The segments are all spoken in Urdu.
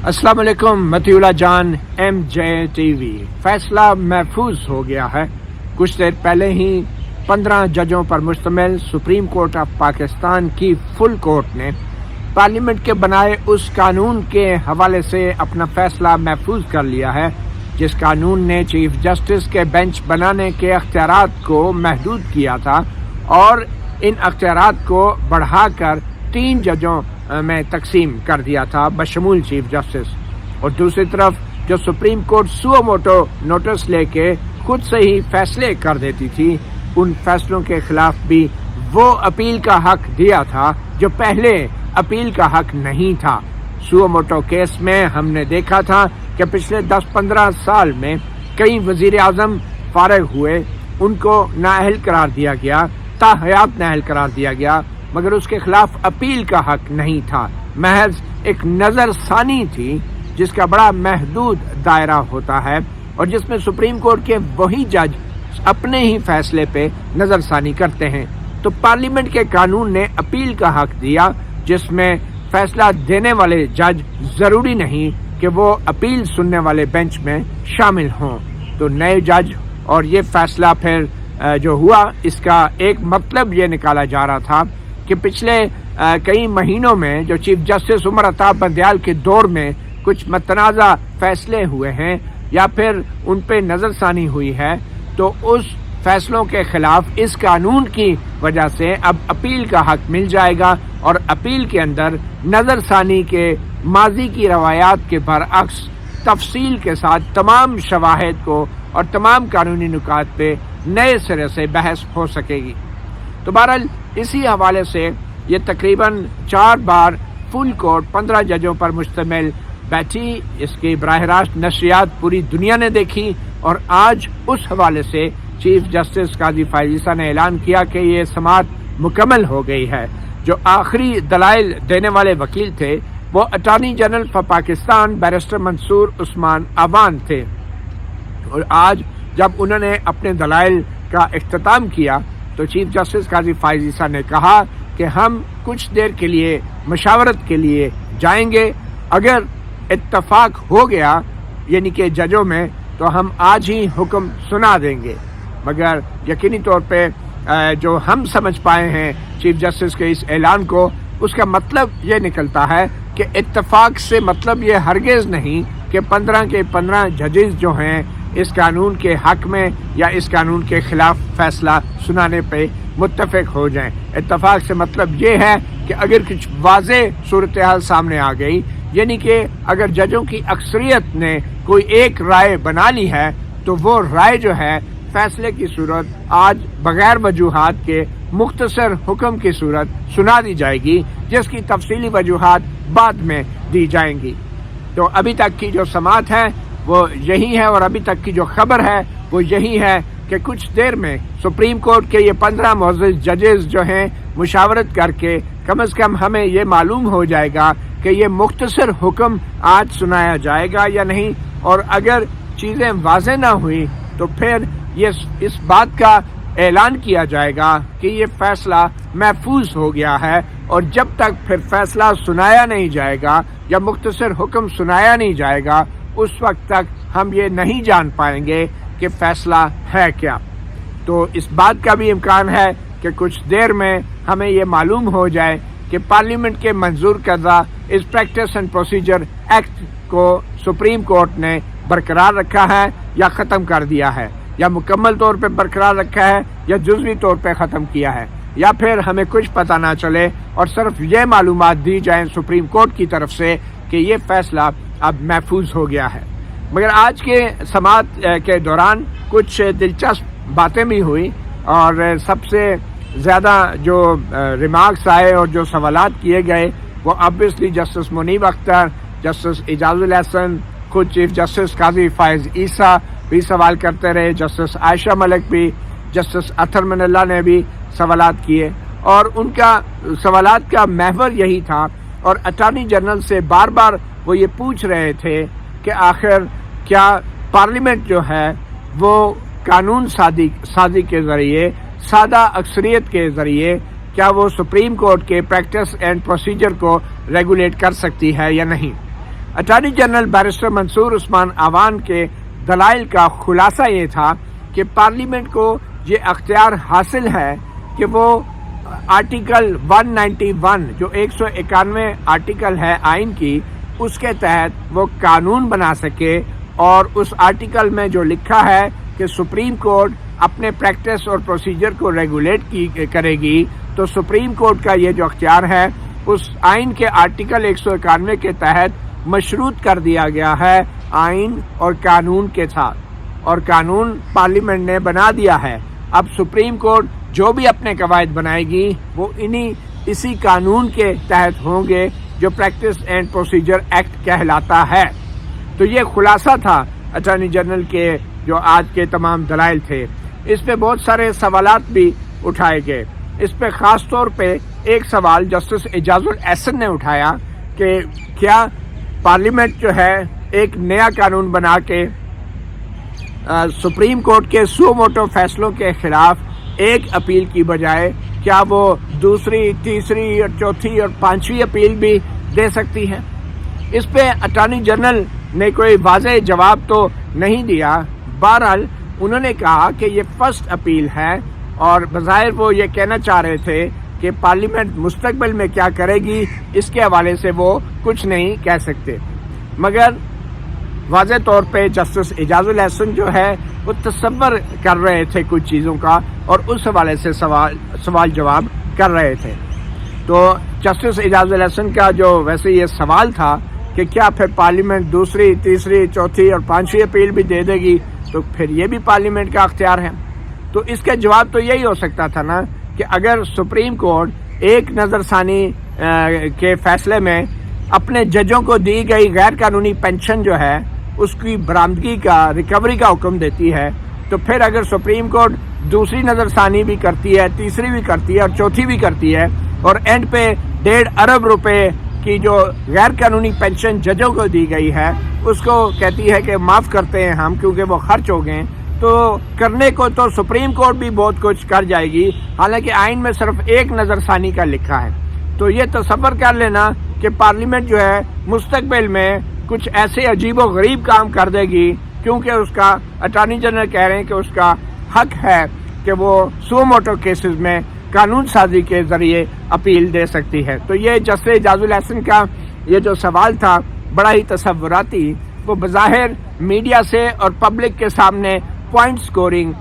السلام علیکم متی اللہ جان MJTV۔ فیصلہ محفوظ ہو گیا ہے۔ کچھ دیر پہلے ہی 15 ججوں پر مشتمل سپریم کورٹ آف پاکستان کی فل کورٹ نے پارلیمنٹ کے بنائے اس قانون کے حوالے سے اپنا فیصلہ محفوظ کر لیا ہے جس قانون نے چیف جسٹس کے بینچ بنانے کے اختیارات کو محدود کیا تھا اور ان اختیارات کو بڑھا کر 3 ججوں میں تقسیم کر دیا تھا بشمول چیف جسٹس، اور دوسری طرف جو supreme court suo motu notice لے کے خود سے ہی فیصلے کر دیتی تھی، ان فیصلوں کے خلاف بھی وہ اپیل کا حق دیا تھا جو پہلے اپیل کا حق نہیں تھا۔ سو موٹو کیس میں ہم نے دیکھا تھا کہ پچھلے 10-15 سال میں کئی وزیر اعظم فارغ ہوئے، ان کو نااہل قرار دیا گیا، تاحیات نااہل قرار دیا گیا، مگر اس کے خلاف اپیل کا حق نہیں تھا، محض ایک نظر ثانی تھی جس کا بڑا محدود دائرہ ہوتا ہے اور جس میں سپریم کورٹ کے وہی جج اپنے ہی فیصلے پہ نظر ثانی کرتے ہیں۔ تو پارلیمنٹ کے قانون نے اپیل کا حق دیا جس میں فیصلہ دینے والے جج ضروری نہیں کہ وہ اپیل سننے والے بینچ میں شامل ہوں۔ تو نئے جج اور یہ فیصلہ پھر جو ہوا، اس کا ایک مطلب یہ نکالا جا رہا تھا کہ پچھلے کئی مہینوں میں جو چیف جسٹس عمر عطا بندیال کے دور میں کچھ متنازع فیصلے ہوئے ہیں یا پھر ان پہ نظر ثانی ہوئی ہے، تو اس فیصلوں کے خلاف اس قانون کی وجہ سے اب اپیل کا حق مل جائے گا، اور اپیل کے اندر نظر ثانی کے ماضی کی روایات کے برعکس تفصیل کے ساتھ تمام شواہد کو اور تمام قانونی نکات پہ نئے سرے سے بحث ہو سکے گی۔ تو بہرحال اسی حوالے سے یہ تقریباً 4 بار فل کورٹ 15 ججوں پر مشتمل بیٹھی، اس کی براہ راست نشریات پوری دنیا نے دیکھی، اور آج اس حوالے سے چیف جسٹس قاضی فائز عیسیٰ نے اعلان کیا کہ یہ سماعت مکمل ہو گئی ہے۔ جو آخری دلائل دینے والے وکیل تھے وہ attorney general for Pakistan barrister Mansoor Usman Awan تھے، اور آج جب انہوں نے اپنے دلائل کا اختتام کیا تو چیف جسٹس قاضی فائز عیسیٰ نے کہا کہ ہم کچھ دیر کے لیے مشاورت کے لیے جائیں گے، اگر اتفاق ہو گیا یعنی کہ ججوں میں تو ہم آج ہی حکم سنا دیں گے۔ مگر یقینی طور پہ جو ہم سمجھ پائے ہیں چیف جسٹس کے اس اعلان کو، اس کا مطلب یہ نکلتا ہے کہ اتفاق سے مطلب یہ ہرگز نہیں کہ 15 کے 15 ججز جو ہیں اس قانون کے حق میں یا اس قانون کے خلاف فیصلہ سنانے پہ متفق ہو جائیں۔ اتفاق سے مطلب یہ ہے کہ اگر کچھ واضح صورتحال سامنے آ گئی، یعنی کہ اگر ججوں کی اکثریت نے کوئی ایک رائے بنا لی ہے تو وہ رائے جو ہے فیصلے کی صورت آج بغیر وجوہات کے مختصر حکم کی صورت سنا دی جائے گی، جس کی تفصیلی وجوہات بعد میں دی جائیں گی۔ تو ابھی تک کی جو سماعت ہے وہ یہی ہے، اور ابھی تک کی جو خبر ہے وہ یہی ہے کہ کچھ دیر میں سپریم کورٹ کے یہ 15 معزز ججز جو ہیں مشاورت کر کے کم از کم ہمیں یہ معلوم ہو جائے گا کہ یہ مختصر حکم آج سنایا جائے گا یا نہیں، اور اگر چیزیں واضح نہ ہوئی تو پھر اس بات کا اعلان کیا جائے گا کہ یہ فیصلہ محفوظ ہو گیا ہے، اور جب تک پھر فیصلہ سنایا نہیں جائے گا یا مختصر حکم سنایا نہیں جائے گا اس وقت تک ہم یہ نہیں جان پائیں گے کہ فیصلہ ہے کیا۔ تو اس بات کا بھی امکان ہے کہ کچھ دیر میں ہمیں یہ معلوم ہو جائے کہ پارلیمنٹ کے منظور کردہ اس پریکٹس اینڈ پروسیجر ایکٹ کو سپریم کورٹ نے برقرار رکھا ہے یا ختم کر دیا ہے، یا مکمل طور پہ برقرار رکھا ہے یا جزوی طور پہ ختم کیا ہے، یا پھر ہمیں کچھ پتہ نہ چلے اور صرف یہ معلومات دی جائیں سپریم کورٹ کی طرف سے کہ یہ فیصلہ اب محفوظ ہو گیا ہے۔ مگر آج کے سماعت کے دوران کچھ دلچسپ باتیں بھی ہوئی، اور سب سے زیادہ جو ریمارکس آئے اور جو سوالات کیے گئے وہ obviously جسٹس منیب اختر، جسٹس اعجاز الحسن، خود چیف جسٹس قاضی فائز عیسیٰ بھی سوال کرتے رہے، جسٹس عائشہ ملک بھی، جسٹس اطہر من اللہ نے بھی سوالات کیے، اور ان کا سوالات کا محور یہی تھا، اور اٹارنی جنرل سے بار بار وہ یہ پوچھ رہے تھے کہ آخر کیا پارلیمنٹ جو ہے وہ قانون سازی کے ذریعے، سادہ اکثریت کے ذریعے، کیا وہ سپریم کورٹ کے پریکٹس اینڈ پروسیجر کو ریگولیٹ کر سکتی ہے یا نہیں۔ Attorney general barrister Mansoor Usman Awan کے دلائل کا خلاصہ یہ تھا کہ پارلیمنٹ کو یہ اختیار حاصل ہے کہ وہ آرٹیکل 191 جو 191 آرٹیکل ہے آئین کی، اس کے تحت وہ قانون بنا سکے، اور اس آرٹیکل میں جو لکھا ہے کہ سپریم کورٹ اپنے پریکٹس اور پروسیجر کو ریگولیٹ کرے گی، تو سپریم کورٹ کا یہ جو اختیار ہے اس آئین کے آرٹیکل 191 کے تحت مشروط کر دیا گیا ہے آئین اور قانون کے ساتھ، اور قانون پارلیمنٹ نے بنا دیا ہے۔ اب سپریم کورٹ جو بھی اپنے قواعد بنائے گی وہ اسی قانون کے تحت ہوں گے جو پریکٹس اینڈ پروسیجر ایکٹ کہلاتا ہے۔ تو یہ خلاصہ تھا اٹارنی جنرل کے جو آج کے تمام دلائل تھے۔ اس پہ بہت سارے سوالات بھی اٹھائے گئے۔ اس پہ خاص طور پہ ایک سوال جسٹس اعجاز الاحسن نے اٹھایا کہ کیا پارلیمنٹ جو ہے ایک نیا قانون بنا کے سپریم کورٹ کے سو موٹو فیصلوں کے خلاف ایک اپیل کی بجائے کیا وہ دوسری، تیسری اور چوتھی اور پانچویں اپیل بھی دے سکتی ہے؟ اس پہ اٹارنی جنرل نے کوئی واضح جواب تو نہیں دیا۔ بہرحال انہوں نے کہا کہ یہ فرسٹ اپیل ہے، اور بظاہر وہ یہ کہنا چاہ رہے تھے کہ پارلیمنٹ مستقبل میں کیا کرے گی اس کے حوالے سے وہ کچھ نہیں کہہ سکتے، مگر واضح طور پہ جسٹس اعجاز الاحسن جو ہے وہ تصور کر رہے تھے کچھ چیزوں کا، اور اس حوالے سے سوال جواب کر رہے تھے۔ تو جسٹس اعجاز الاحسن کا جو ویسے یہ سوال تھا کہ کیا پھر پارلیمنٹ دوسری، تیسری، چوتھی اور پانچویں اپیل بھی دے دے گی، تو پھر یہ بھی پارلیمنٹ کا اختیار ہے۔ تو اس کا جواب تو یہی ہو سکتا تھا نا کہ اگر سپریم کورٹ ایک نظر ثانی کے فیصلے میں اپنے ججوں کو دی گئی غیر قانونی پینشن جو ہے اس کی برآمدگی کا، ریکوری کا حکم دیتی ہے، تو پھر اگر سپریم کورٹ دوسری نظر ثانی بھی کرتی ہے، تیسری بھی کرتی ہے اور چوتھی بھی کرتی ہے، اور اینڈ پہ 1.5 ارب روپے کی جو غیر قانونی پینشن ججوں کو دی گئی ہے اس کو کہتی ہے کہ معاف کرتے ہیں ہم کیونکہ وہ خرچ ہو گئے، تو کرنے کو تو سپریم کورٹ بھی بہت کچھ کر جائے گی، حالانکہ آئین میں صرف ایک نظر ثانی کا لکھا ہے۔ تو یہ تصور کر لینا کہ پارلیمنٹ جو ہے مستقبل میں کچھ ایسے عجیب و غریب کام کر دے گی، کیونکہ اس کا اٹارنی جنرل کہہ رہے ہیں کہ اس کا حق ہے کہ وہ سو موٹو کیسز میں قانون سازی کے ذریعے اپیل دے سکتی ہے۔ تو یہ جسٹس اعجاز الاحسن کا یہ جو سوال تھا بڑا ہی تصوراتی، وہ بظاہر میڈیا سے اور پبلک کے سامنے پوائنٹ سکورنگ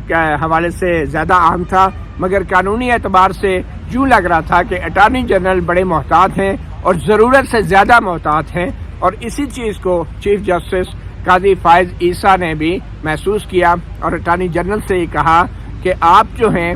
کے حوالے سے زیادہ عام تھا، مگر قانونی اعتبار سے یوں لگ رہا تھا کہ اٹارنی جنرل بڑے محتاط ہیں اور ضرورت سے زیادہ محتاط ہیں، اور اسی چیز کو چیف جسٹس قاضی فائز عیسیٰ نے بھی محسوس کیا، اور اٹارنی جنرل سے یہ کہا کہ آپ جو ہیں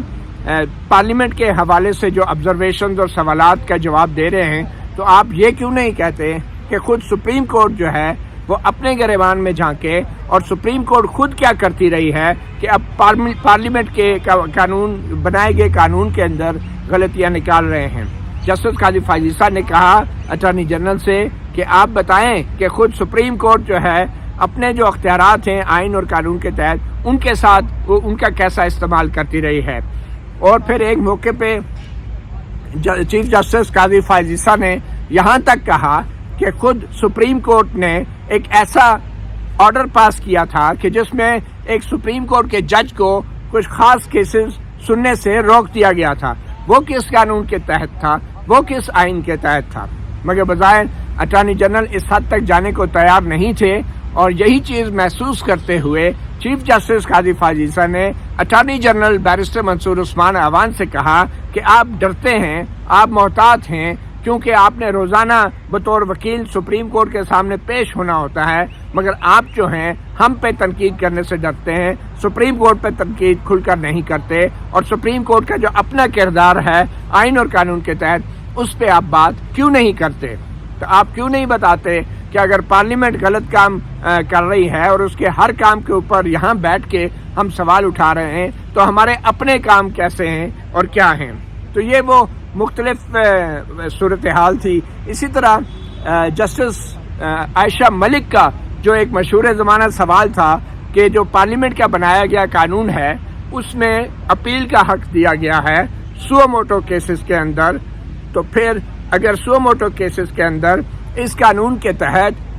پارلیمنٹ کے حوالے سے جو آبزرویشنز اور سوالات کا جواب دے رہے ہیں، تو آپ یہ کیوں نہیں کہتے کہ خود سپریم کورٹ جو ہے وہ اپنے گریبان میں جھانکے، اور سپریم کورٹ خود کیا کرتی رہی ہے کہ اب پارلیمنٹ کے قانون بنائے گئے قانون کے اندر غلطیاں نکال رہے ہیں۔ جسٹس قاضی فائز عیسیٰ نے کہا اٹارنی جنرل سے کہ آپ بتائیں کہ خود سپریم کورٹ جو ہے اپنے جو اختیارات ہیں آئین اور قانون کے تحت ان کے ساتھ وہ ان کا کیسا استعمال کرتی رہی ہے۔ اور پھر ایک موقع پہ چیف جسٹس قاضی فائز عیسیٰ نے یہاں تک کہا کہ خود سپریم کورٹ نے ایک ایسا آرڈر پاس کیا تھا کہ جس میں ایک سپریم کورٹ کے جج کو کچھ خاص کیسز سننے سے روک دیا گیا تھا۔ وہ کس قانون کے تحت تھا، وہ کس آئین کے تحت تھا، مگر بظاہر اٹارنی جنرل اس حد تک جانے کو تیار نہیں تھے، اور یہی چیز محسوس کرتے ہوئے چیف جسٹس قاضی فائز عیسیٰ نے attorney general barrister Mansoor Usman Awan سے کہا کہ آپ ڈرتے ہیں، آپ محتاط ہیں، کیونکہ آپ نے روزانہ بطور وکیل سپریم کورٹ کے سامنے پیش ہونا ہوتا ہے، مگر آپ جو ہیں ہم پہ تنقید کرنے سے ڈرتے ہیں، سپریم کورٹ پہ تنقید کھل کر نہیں کرتے، اور سپریم کورٹ کا جو اپنا کردار ہے آئین اور قانون کے تحت اس پہ آپ بات کیوں نہیں کرتے؟ تو آپ کیوں نہیں بتاتے کہ اگر پارلیمنٹ غلط کام کر رہی ہے اور اس کے ہر کام کے اوپر یہاں بیٹھ کے ہم سوال اٹھا رہے ہیں تو ہمارے اپنے کام کیسے ہیں اور کیا ہیں؟ تو یہ وہ مختلف صورتحال تھی۔ اسی طرح جسٹس عائشہ ملک کا جو ایک مشہور زمانہ سوال تھا کہ جو پارلیمنٹ کا بنایا گیا قانون ہے اس میں اپیل کا حق دیا گیا ہے سو موٹو کیسز کے اندر، تو پھر اگر سو موٹو کیسز کے اندر اس قانون کے تحت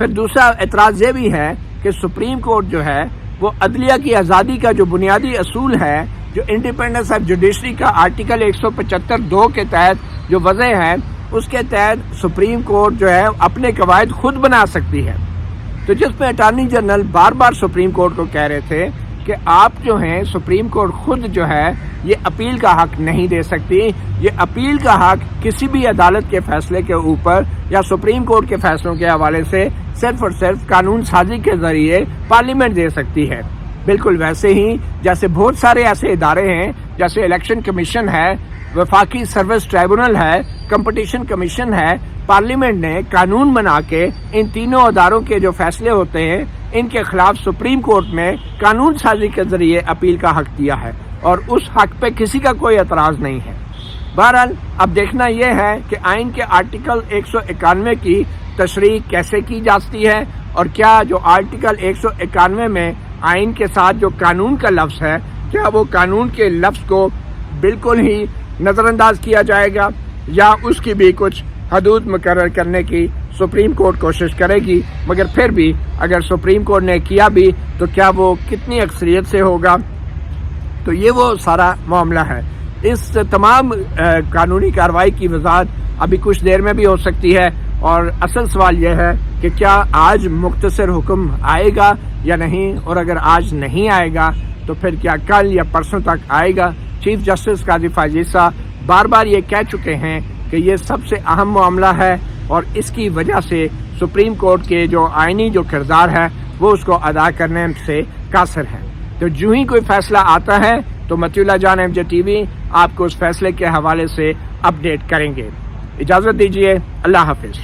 پھر دوسرا اعتراض یہ بھی ہے کہ سپریم کورٹ جو ہے وہ عدلیہ کی آزادی کا جو بنیادی اصول ہے، جو انڈیپینڈنس آف جوڈیشری کا آرٹیکل 175(2) کے تحت جو وضع ہے، اس کے تحت سپریم کورٹ جو ہے اپنے قواعد خود بنا سکتی ہے۔ تو جس میں اٹارنی جنرل بار بار سپریم کورٹ کو کہہ رہے تھے کہ آپ جو ہیں سپریم کورٹ خود جو ہے یہ اپیل کا حق نہیں دے سکتی، یہ اپیل کا حق کسی بھی عدالت کے فیصلے کے اوپر یا سپریم کورٹ کے فیصلوں کے حوالے سے صرف اور صرف قانون سازی کے ذریعے پارلیمنٹ دے سکتی ہے۔ بالکل ویسے ہی جیسے بہت سارے ایسے ادارے ہیں، جیسے الیکشن کمیشن ہے، وفاقی سروس ٹریبونل ہے، کمپٹیشن کمیشن ہے، پارلیمنٹ نے قانون بنا کے ان تینوں اداروں کے جو فیصلے ہوتے ہیں ان کے خلاف سپریم کورٹ میں قانون سازی کے ذریعے اپیل کا حق دیا ہے، اور اس حق پہ کسی کا کوئی اعتراض نہیں ہے۔ بہرحال اب دیکھنا یہ ہے کہ آئین کے آرٹیکل 191 کی تشریح کیسے کی جاتی ہے، اور کیا جو آرٹیکل 191 میں آئین کے ساتھ جو قانون کا لفظ ہے، کیا وہ قانون کے لفظ کو بالکل ہی نظر انداز کیا جائے گا، یا اس کی بھی کچھ حدود مقرر کرنے کی سپریم کورٹ کوشش کرے گی۔ مگر پھر بھی اگر سپریم کورٹ نے کیا بھی تو کیا وہ کتنی اکثریت سے ہوگا؟ تو یہ وہ سارا معاملہ ہے۔ اس تمام قانونی کارروائی کی وضاحت ابھی کچھ دیر میں بھی ہو سکتی ہے، اور اصل سوال یہ ہے کہ کیا آج مختصر حکم آئے گا یا نہیں، اور اگر آج نہیں آئے گا تو پھر کیا کل یا پرسوں تک آئے گا۔ چیف جسٹس قاضی فائز عیسیٰ بار بار یہ کہہ چکے ہیں کہ یہ سب سے اہم معاملہ ہے، اور اس کی وجہ سے سپریم کورٹ کے جو آئینی جو کردار ہے وہ اس کو ادا کرنے سے قاصر ہے۔ تو جو ہی کوئی فیصلہ آتا ہے تو مطیع اللہ جان MJTV آپ کو اس فیصلے کے حوالے سے اپڈیٹ کریں گے۔ اجازت دیجیے، اللہ حافظ۔